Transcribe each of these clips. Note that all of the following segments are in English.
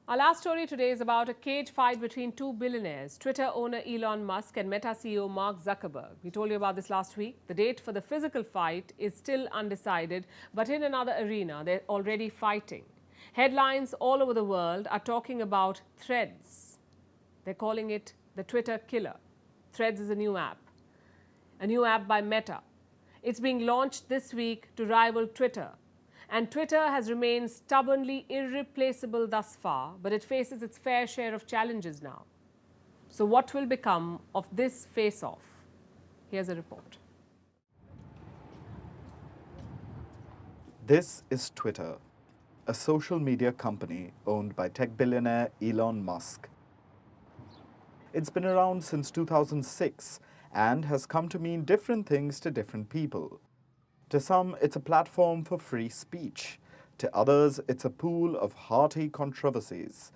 Our last story today is about a cage fight between two billionaires, Twitter owner Elon Musk and Meta CEO Mark Zuckerberg. We told you about this last week. The date for the physical fight is still undecided, but in another arena, they're already fighting. Headlines all over the world are talking about Threads. They're calling it the Twitter killer. Threads is a new app by Meta. It's being launched this week to rival Twitter. And Twitter has remained stubbornly irreplaceable thus far, but it faces its fair share of challenges now. So what will become of this face-off? Here's a report. This is Twitter, a social media company owned by tech billionaire Elon Musk. It's been around since 2006 and has come to mean different things to different people. To some, it's a platform for free speech. To others, it's a pool of hearty controversies.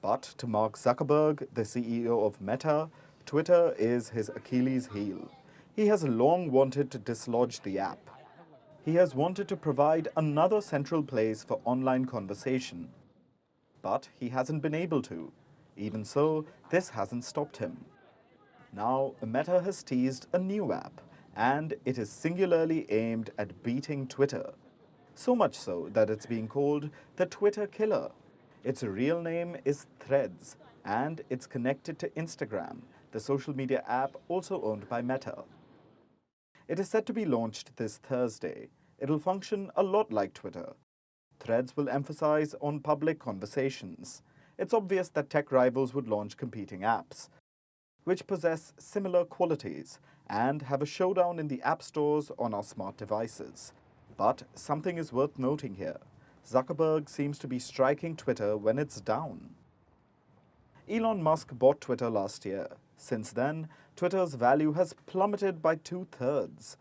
But to Mark Zuckerberg, the CEO of Meta, Twitter is his Achilles heel. He has long wanted to dislodge the app. He has wanted to provide another central place for online conversation. But he hasn't been able to. Even so, this hasn't stopped him. Now, Meta has teased a new app, and it is singularly aimed at beating Twitter. So much so that it's being called the Twitter killer. Its real name is Threads, and it's connected to Instagram, the social media app also owned by Meta. It is set to be launched this Thursday. It'll function a lot like Twitter. Threads will emphasize on public conversations. It's obvious that tech rivals would launch competing apps, which possess similar qualities and have a showdown in the app stores on our smart devices. But something is worth noting here. Zuckerberg seems to be striking Twitter when it's down. Elon Musk bought Twitter last year. Since then, Twitter's value has plummeted by 2/3.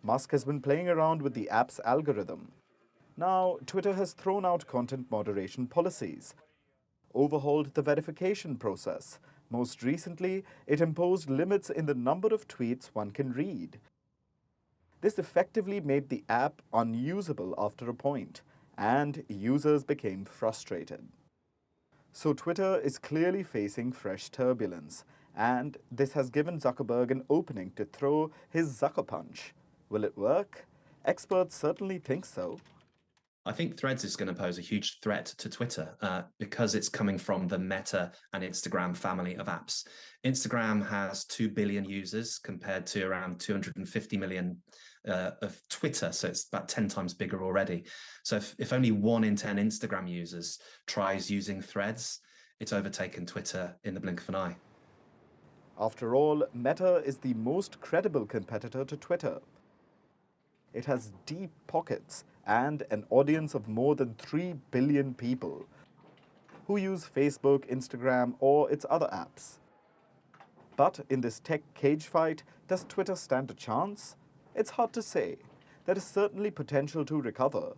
Musk has been playing around with the app's algorithm. Now, Twitter has thrown out content moderation policies, overhauled the verification process. Most recently, it imposed limits in the number of tweets one can read. This effectively made the app unusable after a point, and users became frustrated. So Twitter is clearly facing fresh turbulence, and this has given Zuckerberg an opening to throw his Zucker punch. Will it work? Experts certainly think so. I think Threads is going to pose a huge threat to Twitter because it's coming from the Meta and Instagram family of apps. Instagram has 2 billion users compared to around 250 million of Twitter, so it's about 10 times bigger already. So if only 1 in 10 Instagram users tries using Threads, it's overtaken Twitter in the blink of an eye. After all, Meta is the most credible competitor to Twitter. It has deep pockets and an audience of more than 3 billion people who use Facebook, Instagram, or its other apps. But in this tech cage fight, does Twitter stand a chance? It's hard to say. There is certainly potential to recover.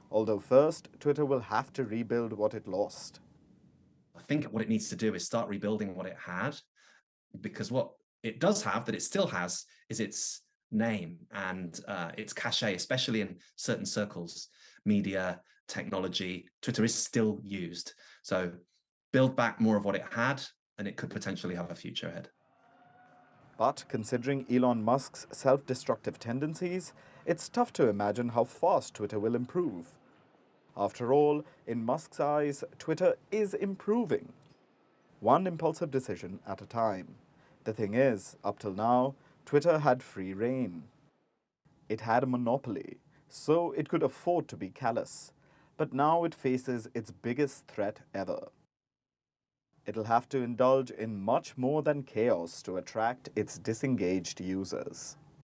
Although first, Twitter will have to rebuild what it lost. I think what it needs to do is start rebuilding what it had, because what it does have, that it still has, is its name and its cachet, especially in certain circles, media, technology. Twitter is still used. So build back more of what it had, and it could potentially have a future ahead. But considering Elon Musk's self-destructive tendencies, it's tough to imagine how fast Twitter will improve. After all, in Musk's eyes, Twitter is improving, one impulsive decision at a time. The thing is, up till now, Twitter had free rein. It had a monopoly, so it could afford to be callous. But now it faces its biggest threat ever. It'll have to indulge in much more than chaos to attract its disengaged users.